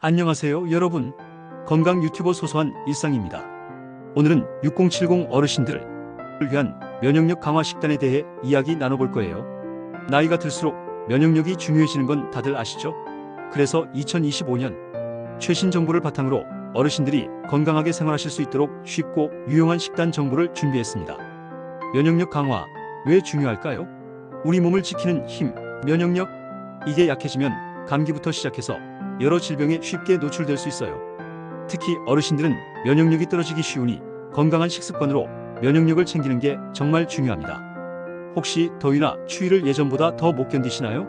안녕하세요 여러분. 건강 유튜버 소소한 일상입니다. 오늘은 6070 어르신들을 위한 면역력 강화 식단에 대해 이야기 나눠볼 거예요. 나이가 들수록 면역력이 중요해지는 건 다들 아시죠? 그래서 2025년 최신 정보를 바탕으로 어르신들이 건강하게 생활하실 수 있도록 쉽고 유용한 식단 정보를 준비했습니다. 면역력 강화, 왜 중요할까요? 우리 몸을 지키는 힘, 면역력, 이게 약해지면 감기부터 시작해서 여러 질병에 쉽게 노출될 수 있어요. 특히 어르신들은 면역력이 떨어지기 쉬우니 건강한 식습관으로 면역력을 챙기는 게 정말 중요합니다. 혹시 더위나 추위를 예전보다 더 못 견디시나요?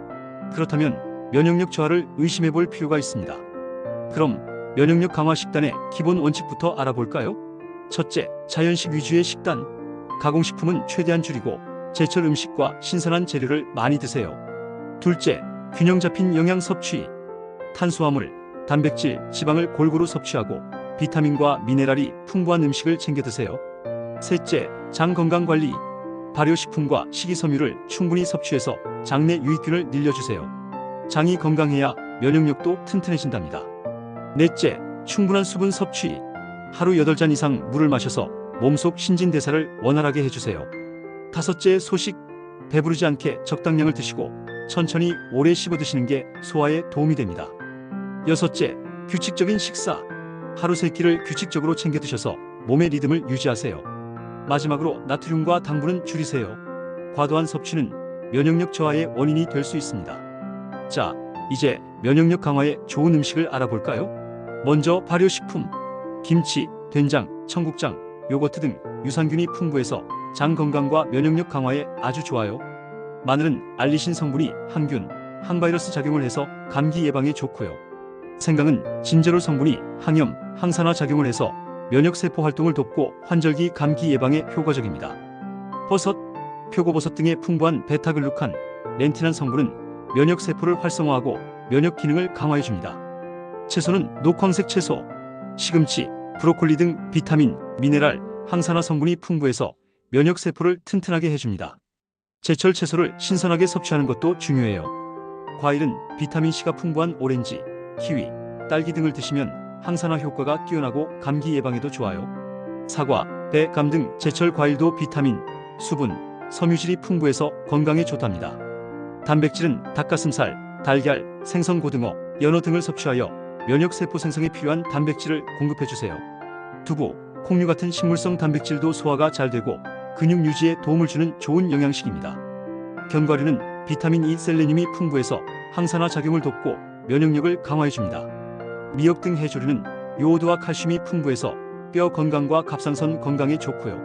그렇다면 면역력 저하를 의심해 볼 필요가 있습니다. 그럼 면역력 강화 식단의 기본 원칙부터 알아볼까요? 첫째, 자연식 위주의 식단. 가공식품은 최대한 줄이고 제철 음식과 신선한 재료를 많이 드세요. 둘째, 균형 잡힌 영양 섭취. 탄수화물, 단백질, 지방을 골고루 섭취하고 비타민과 미네랄이 풍부한 음식을 챙겨 드세요. 셋째, 장 건강 관리. 발효식품과 식이섬유를 충분히 섭취해서 장내 유익균을 늘려주세요. 장이 건강해야 면역력도 튼튼해진답니다. 넷째, 충분한 수분 섭취. 하루 8잔 이상 물을 마셔서 몸속 신진대사를 원활하게 해주세요. 다섯째, 소식. 배부르지 않게 적당량을 드시고 천천히 오래 씹어 드시는 게 소화에 도움이 됩니다. 여섯째, 규칙적인 식사. 하루 3끼를 규칙적으로 챙겨 드셔서 몸의 리듬을 유지하세요. 마지막으로 나트륨과 당분은 줄이세요. 과도한 섭취는 면역력 저하의 원인이 될 수 있습니다. 자, 이제 면역력 강화에 좋은 음식을 알아볼까요? 먼저 발효식품. 김치, 된장, 청국장, 요거트 등 유산균이 풍부해서 장 건강과 면역력 강화에 아주 좋아요. 마늘은 알리신 성분이 항균, 항바이러스 작용을 해서 감기 예방에 좋고요. 생강은 진제롤 성분이 항염, 항산화 작용을 해서 면역세포 활동을 돕고 환절기 감기 예방에 효과적입니다. 버섯, 표고버섯 등의 풍부한 베타글루칸, 렌틴한 성분은 면역세포를 활성화하고 면역 기능을 강화해줍니다. 채소는 녹황색 채소, 시금치, 브로콜리 등 비타민, 미네랄, 항산화 성분이 풍부해서 면역세포를 튼튼하게 해줍니다. 제철 채소를 신선하게 섭취하는 것도 중요해요. 과일은 비타민C가 풍부한 오렌지, 키위, 딸기 등을 드시면 항산화 효과가 뛰어나고 감기 예방에도 좋아요. 사과, 배, 감 등 제철 과일도 비타민, 수분, 섬유질이 풍부해서 건강에 좋답니다. 단백질은 닭가슴살, 달걀, 생선 고등어, 연어 등을 섭취하여 면역세포 생성에 필요한 단백질을 공급해주세요. 두부, 콩류 같은 식물성 단백질도 소화가 잘 되고 근육 유지에 도움을 주는 좋은 영양식입니다. 견과류는 비타민 E, 셀레늄이 풍부해서 항산화 작용을 돕고 면역력을 강화해줍니다. 미역 등 해조류는 요오드와 칼슘이 풍부해서 뼈 건강과 갑상선 건강에 좋고요.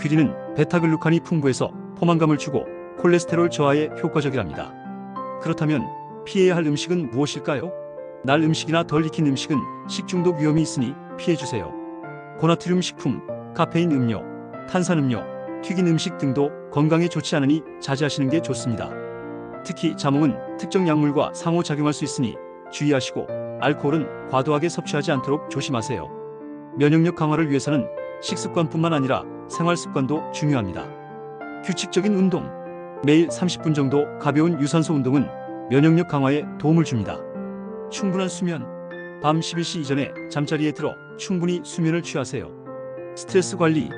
귀리는 베타글루칸이 풍부해서 포만감을 주고 콜레스테롤 저하에 효과적이랍니다. 그렇다면 피해야 할 음식은 무엇일까요? 날 음식이나 덜 익힌 음식은 식중독 위험이 있으니 피해주세요. 고나트륨 식품, 카페인 음료, 탄산음료, 튀긴 음식 등도 건강에 좋지 않으니 자제하시는 게 좋습니다. 특히 자몽은 특정 약물과 상호작용할 수 있으니 주의하시고 알코올은 과도하게 섭취하지 않도록 조심하세요. 면역력 강화를 위해서는 식습관뿐만 아니라 생활습관도 중요합니다. 규칙적인 운동, 매일 30분 정도 가벼운 유산소 운동은 면역력 강화에 도움을 줍니다. 충분한 수면, 밤 11시 이전에 잠자리에 들어 충분히 수면을 취하세요. 스트레스 관리,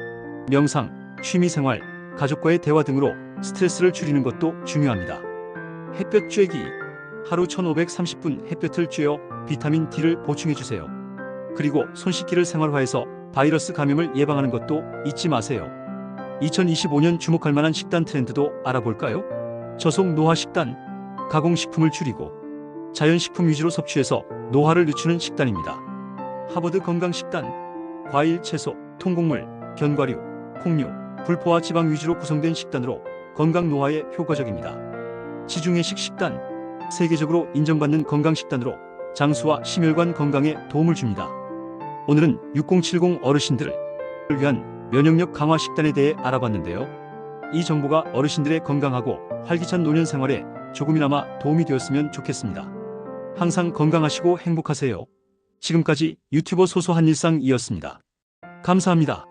명상, 취미생활, 가족과의 대화 등으로 스트레스를 줄이는 것도 중요합니다. 햇볕 쬐기, 하루 1530분 햇볕을 쬐어 비타민 D를 보충해주세요. 그리고 손 씻기를 생활화해서 바이러스 감염을 예방하는 것도 잊지 마세요. 2025년 주목할 만한 식단 트렌드도 알아볼까요? 저속 노화 식단, 가공식품을 줄이고 자연식품 위주로 섭취해서 노화를 늦추는 식단입니다. 하버드 건강식단, 과일, 채소, 통곡물, 견과류, 콩류, 불포화 지방 위주로 구성된 식단으로 건강 노화에 효과적입니다. 지중해식 식단, 세계적으로 인정받는 건강식단으로 장수와 심혈관 건강에 도움을 줍니다. 오늘은 6070 어르신들을 위한 면역력 강화 식단에 대해 알아봤는데요. 이 정보가 어르신들의 건강하고 활기찬 노년 생활에 조금이나마 도움이 되었으면 좋겠습니다. 항상 건강하시고 행복하세요. 지금까지 유튜버 소소한 일상이었습니다. 감사합니다.